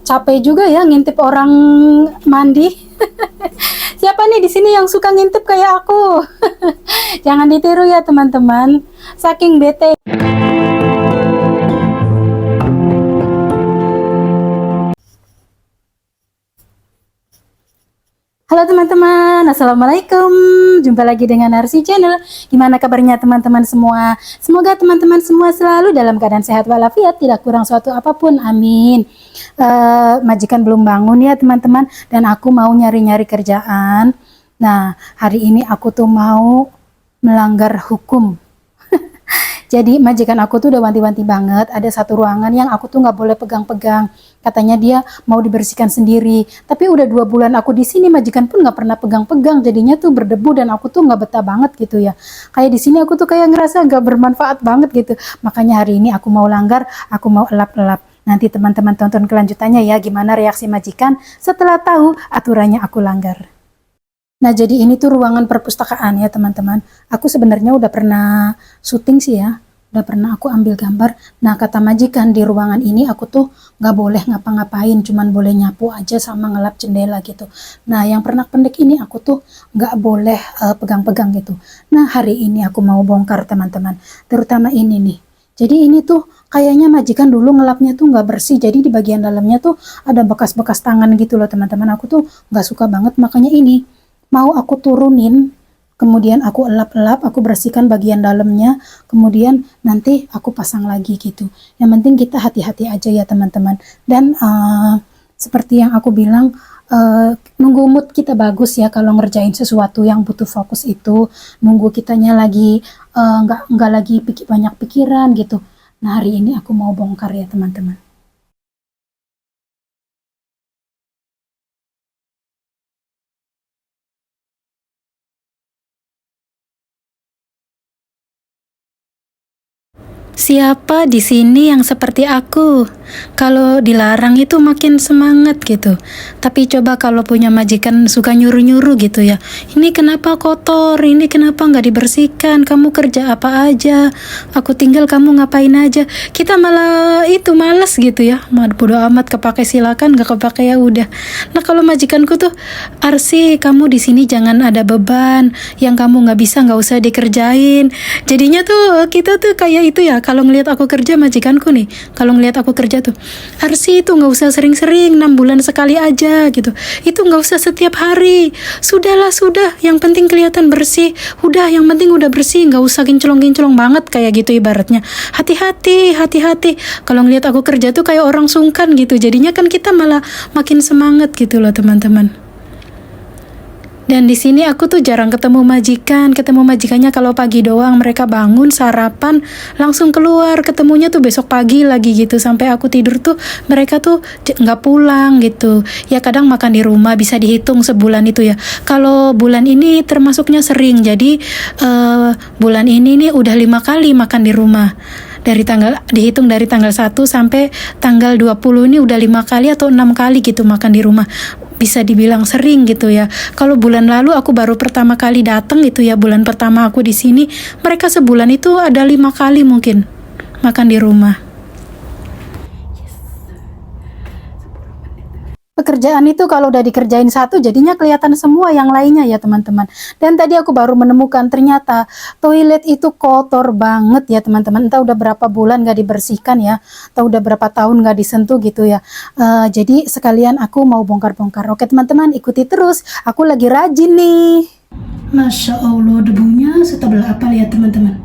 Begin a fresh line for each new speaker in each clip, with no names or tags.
Capek juga ya ngintip orang mandi. Siapa nih di sini yang suka ngintip kayak aku? Jangan ditiru ya teman-teman. Saking bete. Halo teman-teman, Assalamualaikum. Jumpa lagi dengan Narsi Channel. Gimana kabarnya teman-teman semua? Semoga teman-teman semua selalu dalam keadaan sehat walafiat, tidak kurang suatu apapun, amin. Majikan belum bangun ya teman-teman, dan aku mau nyari-nyari kerjaan. Nah, hari ini aku tuh mau melanggar hukum. Jadi majikan aku tuh udah wanti-wanti banget, ada satu ruangan yang aku tuh nggak boleh pegang-pegang. Katanya dia mau dibersihkan sendiri. Tapi udah 2 bulan aku di sini, majikan pun nggak pernah pegang-pegang. Jadinya tuh berdebu dan aku tuh nggak betah banget gitu ya. Kayak di sini aku tuh kayak ngerasa nggak bermanfaat banget gitu. Makanya hari ini aku mau langgar, aku mau elap-elap. Nanti teman-teman tonton kelanjutannya ya, gimana reaksi majikan setelah tahu aturannya aku langgar. Nah, jadi ini tuh ruangan perpustakaan ya teman-teman. Aku sebenarnya udah pernah syuting sih ya, udah pernah aku ambil gambar. Nah, kata majikan di ruangan ini aku tuh nggak boleh ngapa-ngapain, cuman boleh nyapu aja sama ngelap jendela gitu. Nah, yang pernak pendek ini aku tuh nggak boleh pegang-pegang gitu. Nah, hari ini aku mau bongkar teman-teman, terutama ini nih. Jadi ini tuh kayaknya majikan dulu ngelapnya tuh nggak bersih, jadi di bagian dalamnya tuh ada bekas-bekas tangan gitu loh teman-teman. Aku tuh nggak suka banget, makanya ini mau aku turunin, kemudian aku elap-elap, aku bersihkan bagian dalamnya, kemudian nanti aku pasang lagi gitu. Yang penting kita hati-hati aja ya teman-teman. Dan seperti yang aku bilang, nunggu mood kita bagus ya kalau ngerjain sesuatu yang butuh fokus itu, nunggu kitanya lagi nggak lagi banyak pikiran gitu. Nah, hari ini aku mau bongkar ya teman-teman. Siapa di sini yang seperti aku? Kalau dilarang itu makin semangat gitu. Tapi coba kalau punya majikan suka nyuruh-nyuruh gitu ya. Ini kenapa kotor? Ini kenapa nggak dibersihkan? Kamu kerja apa aja? Aku tinggal kamu ngapain aja? Kita malah itu malas gitu ya. Bodo amat, kepake silakan, nggak kepake ya udah. Nah, kalau majikanku tuh, Arsi, kamu di sini jangan ada beban. Yang kamu nggak bisa nggak usah dikerjain. Jadinya tuh kita tuh kayak itu ya. Kalau ngelihat aku kerja, majikanku nih, kalau ngelihat aku kerja tuh, Arsi itu nggak usah sering-sering, 6 bulan sekali aja gitu, itu nggak usah setiap hari, sudahlah, sudah, yang penting kelihatan bersih, udah, yang penting udah bersih, nggak usah kinclong-kinclong banget kayak gitu ibaratnya. Hati-hati, hati-hati. Kalau ngelihat aku kerja tuh kayak orang sungkan gitu, jadinya kan kita malah makin semangat gitu loh teman-teman. Dan di sini aku tuh jarang ketemu majikannya kalau pagi doang, mereka bangun sarapan langsung keluar, ketemunya tuh besok pagi lagi gitu, sampai aku tidur tuh mereka tuh nggak pulang gitu. Ya kadang makan di rumah, bisa dihitung sebulan itu ya. Kalau bulan ini termasuknya sering, jadi bulan ini nih udah 5 kali makan di rumah. Dihitung dari tanggal 1 sampai tanggal 20 ini udah 5 kali atau 6 kali gitu makan di rumah. Bisa dibilang sering gitu ya. Kalau bulan lalu aku baru pertama kali datang gitu ya, bulan pertama aku di sini, mereka sebulan itu ada 5 kali mungkin makan di rumah. Pekerjaan itu kalau udah dikerjain satu jadinya kelihatan semua yang lainnya ya teman-teman. Dan tadi aku baru menemukan ternyata toilet itu kotor banget ya teman-teman. Entah udah berapa bulan gak dibersihkan ya, atau udah berapa tahun gak disentuh gitu ya. Jadi sekalian aku mau bongkar-bongkar. Oke teman-teman, ikuti terus, aku lagi rajin nih. Masya Allah, debunya setebal apa lihat teman-teman.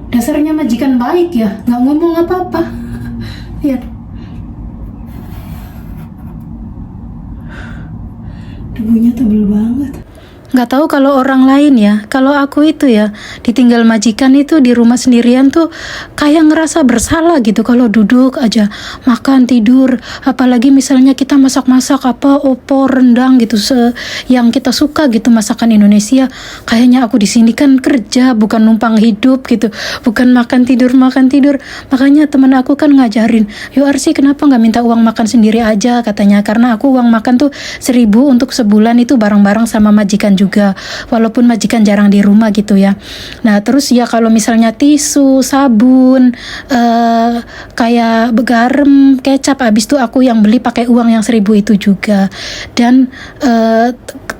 Dasarnya majikan baik ya, gak ngomong apa-apa. Lihat, debunya tebel banget. Nggak tahu kalau orang lain ya, kalau aku itu ya ditinggal majikan itu di rumah sendirian tuh kayak ngerasa bersalah gitu kalau duduk aja makan tidur, apalagi misalnya kita masak-masak apa opor rendang gitu yang kita suka gitu masakan Indonesia. Kayaknya aku di sini kan kerja bukan numpang hidup gitu, bukan makan tidur. Makanya teman aku kan ngajarin, yo Arsi kenapa nggak minta uang makan sendiri aja katanya, karena aku uang makan tuh 1.000 untuk sebulan itu bareng-bareng sama majikan juga, walaupun majikan jarang di rumah gitu ya. Nah terus ya kalau misalnya tisu, sabun, kayak garam, kecap, habis itu aku yang beli pakai uang yang 1.000 itu juga. Dan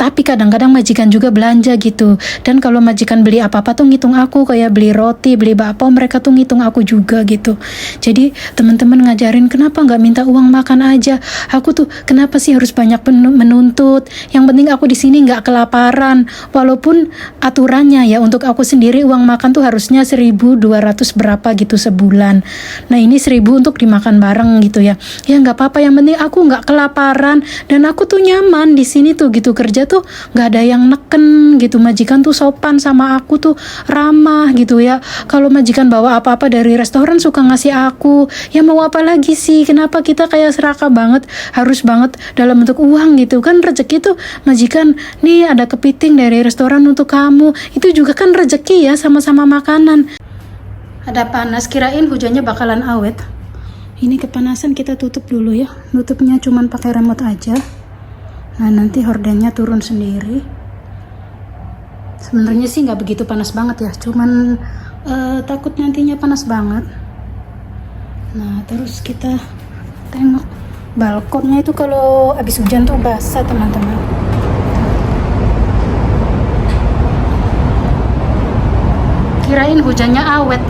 tapi kadang-kadang majikan juga belanja gitu, dan kalau majikan beli apa-apa tuh ngitung aku, kayak beli roti, beli bakpao, mereka tuh ngitung aku juga gitu. Jadi teman-teman ngajarin kenapa nggak minta uang makan aja. Aku tuh kenapa sih harus banyak menuntut, yang penting aku di sini nggak kelaparan. Walaupun aturannya ya untuk aku sendiri uang makan tuh harusnya 1.200 berapa gitu sebulan. Nah ini 1.000 untuk dimakan bareng gitu ya. Ya nggak apa-apa, yang penting aku nggak kelaparan dan aku tuh nyaman di sini tuh gitu, kerja tuh nggak ada yang neken gitu. Majikan tuh sopan sama aku tuh, ramah gitu ya. Kalau majikan bawa apa-apa dari restoran suka ngasih aku. Ya mau apa lagi sih, kenapa kita kayak serakah banget, harus banget dalam bentuk uang gitu kan. Rezeki tuh majikan, nih ada kepiting dari restoran untuk kamu, itu juga kan rezeki ya, sama-sama makanan. Ada panas, kirain hujannya bakalan awet. Ini kepanasan, kita tutup dulu ya. Nutupnya cuman pakai remote aja. Nah nanti hordengnya turun sendiri. Sebenarnya sih nggak begitu panas banget ya, cuman takut nantinya panas banget. Nah terus kita tengok balkonnya itu, kalau habis hujan tuh basah teman-teman. Kirain hujannya awet.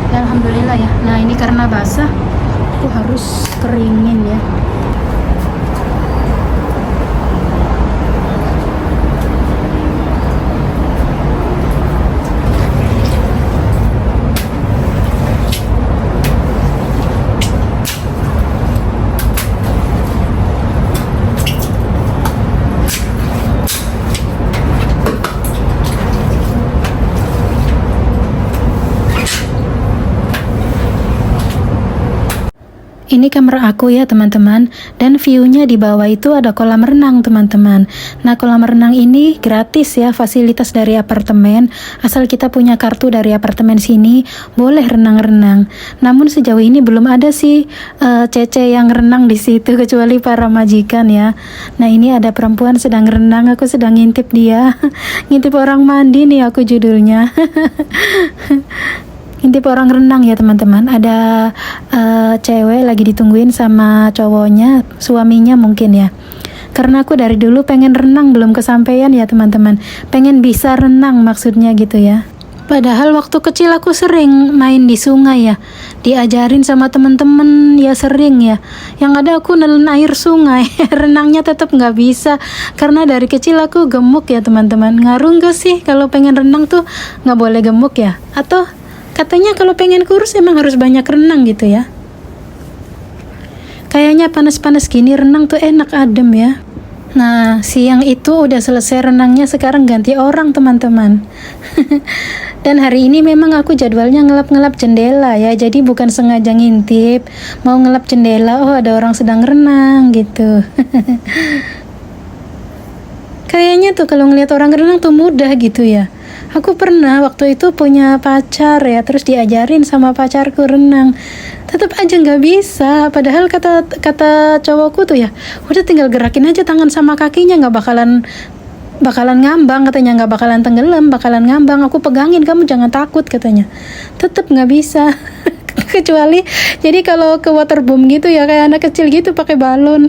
Ya, alhamdulillah ya. Nah ini karena basah, aku harus keringin ya. Ini kamar aku ya teman-teman, dan view-nya di bawah itu ada kolam renang teman-teman. Nah kolam renang ini gratis ya, fasilitas dari apartemen. Asal kita punya kartu dari apartemen sini, boleh renang-renang. Namun sejauh ini belum ada sih cece yang renang di situ, kecuali para majikan ya. Nah ini ada perempuan sedang renang, aku sedang ngintip dia. Ngintip orang mandi nih aku judulnya. Intip orang renang ya teman-teman. Ada cewek lagi ditungguin sama cowoknya, suaminya mungkin ya. Karena aku dari dulu pengen renang, belum kesampaian ya teman-teman. Pengen bisa renang maksudnya gitu ya. Padahal waktu kecil aku sering main di sungai ya, diajarin sama temen-temen ya, sering ya. Yang ada aku nelen air sungai. Renangnya tetap nggak bisa, karena dari kecil aku gemuk ya teman-teman. Ngaruh nggak sih kalau pengen renang tuh nggak boleh gemuk ya? Atau katanya kalau pengen kurus emang harus banyak renang gitu ya. Kayaknya panas-panas gini renang tuh enak, adem ya. Nah siang itu udah selesai renangnya, sekarang ganti orang teman-teman. Dan hari ini memang aku jadwalnya ngelap-ngelap jendela ya, jadi bukan sengaja ngintip, mau ngelap jendela, oh ada orang sedang renang gitu. Kayaknya tuh kalau ngeliat orang renang tuh mudah gitu ya. Aku pernah waktu itu punya pacar ya, terus diajarin sama pacarku renang, tetap aja nggak bisa. Padahal kata cowokku tuh ya, udah tinggal gerakin aja tangan sama kakinya, nggak bakalan ngambang katanya, nggak bakalan tenggelam, bakalan ngambang. Aku pegangin, kamu jangan takut katanya, tetap nggak bisa. Kecuali jadi kalau ke waterboom gitu ya, kayak anak kecil gitu, pakai balon,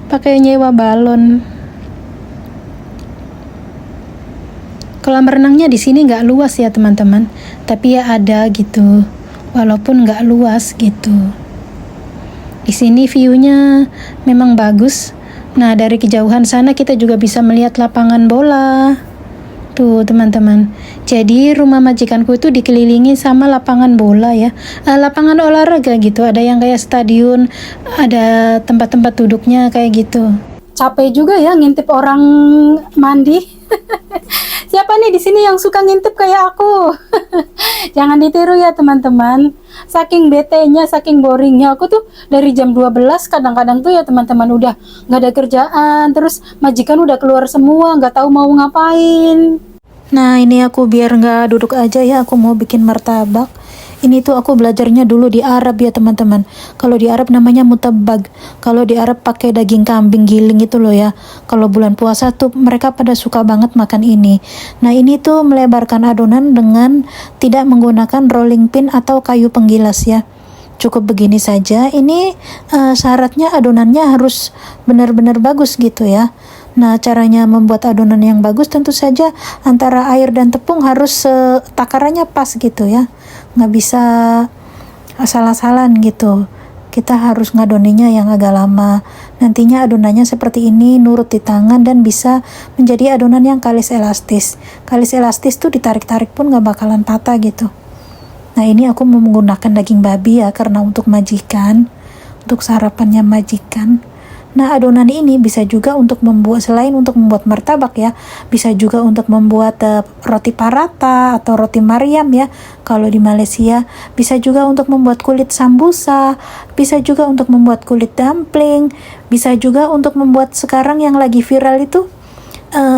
pakai nyewa balon. Kolam renangnya di sini nggak luas ya teman-teman, tapi ya ada gitu, walaupun nggak luas gitu. Di sini view-nya memang bagus. Nah dari kejauhan sana kita juga bisa melihat lapangan bola. Tuh teman-teman. Jadi rumah majikanku itu dikelilingi sama lapangan bola ya, lapangan olahraga gitu. Ada yang kayak stadion, ada tempat-tempat duduknya kayak gitu. Capek juga ya ngintip orang mandi. Siapa nih di sini yang suka ngintip kayak aku? Jangan ditiru ya teman-teman. Saking betenya, saking boringnya aku tuh dari jam 12 kadang-kadang tuh ya teman-teman udah nggak ada kerjaan, terus majikan udah keluar semua, nggak tahu mau ngapain. Nah ini aku biar nggak duduk aja ya, aku mau bikin martabak.
Ini tuh aku belajarnya dulu di Arab ya teman-teman. Kalau di Arab namanya mutabag. Kalau di Arab pakai daging kambing giling itu loh ya. Kalau bulan puasa tuh mereka pada suka banget makan ini. Nah ini tuh melebarkan adonan dengan tidak menggunakan rolling pin atau kayu penggilas ya. Cukup begini saja. Ini syaratnya adonannya harus benar-benar bagus gitu ya. Nah caranya membuat adonan yang bagus tentu saja antara air dan tepung harus takarannya pas gitu ya, nggak bisa asal-asalan gitu. Kita harus ngadoninya yang agak lama. Nantinya adonannya seperti ini, nurut di tangan dan bisa menjadi adonan yang kalis elastis. Kalis elastis tuh ditarik-tarik pun nggak bakalan patah gitu. Nah ini aku mau menggunakan daging babi ya, karena untuk majikan, untuk sarapannya majikan. Nah adonan ini bisa juga untuk membuat, selain untuk membuat martabak ya, bisa juga untuk membuat roti parata atau roti Mariam ya kalau di Malaysia. Bisa juga untuk membuat kulit sambusa, bisa juga untuk membuat kulit dumpling, bisa juga untuk membuat sekarang yang lagi viral itu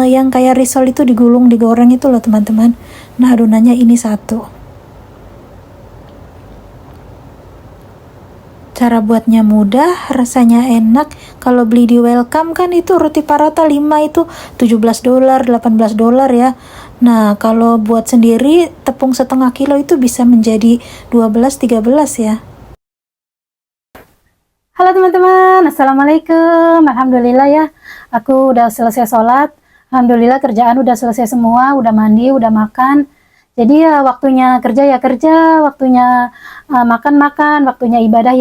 yang kayak risol itu digulung digoreng itu loh teman-teman. Nah adonannya ini satu. Cara buatnya mudah, rasanya enak. Kalau beli di Welcome kan itu roti parata 5 itu $17, $18 ya. Nah, kalau buat sendiri tepung setengah kilo itu bisa menjadi 12-13 ya.
Halo teman-teman, Assalamualaikum. Alhamdulillah ya, aku udah selesai sholat. Alhamdulillah kerjaan udah selesai semua, udah mandi, udah makan. Jadi ya waktunya kerja ya kerja, waktunya makan-makan, waktunya ibadah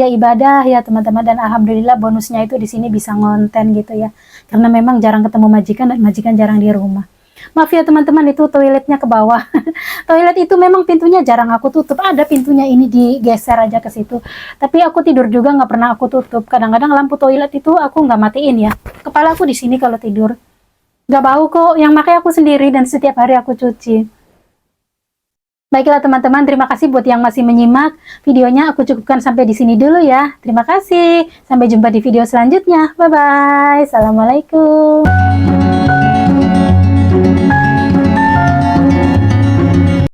ya teman-teman. Dan alhamdulillah bonusnya itu di sini bisa ngonten gitu ya. Karena memang jarang ketemu majikan dan majikan jarang di rumah. Maaf ya teman-teman, itu toiletnya ke bawah. Toilet itu memang pintunya jarang aku tutup. Ada pintunya ini digeser aja ke situ. Tapi aku tidur juga nggak pernah aku tutup. Kadang-kadang lampu toilet itu aku nggak matiin ya. Kepala aku di sini kalau tidur. Nggak bau kok. Yang pakai aku sendiri dan setiap hari aku cuci. Baiklah teman-teman, terima kasih buat yang masih menyimak videonya. Aku cukupkan sampai di sini dulu ya. Terima kasih. Sampai jumpa di video selanjutnya. Bye bye. Assalamualaikum.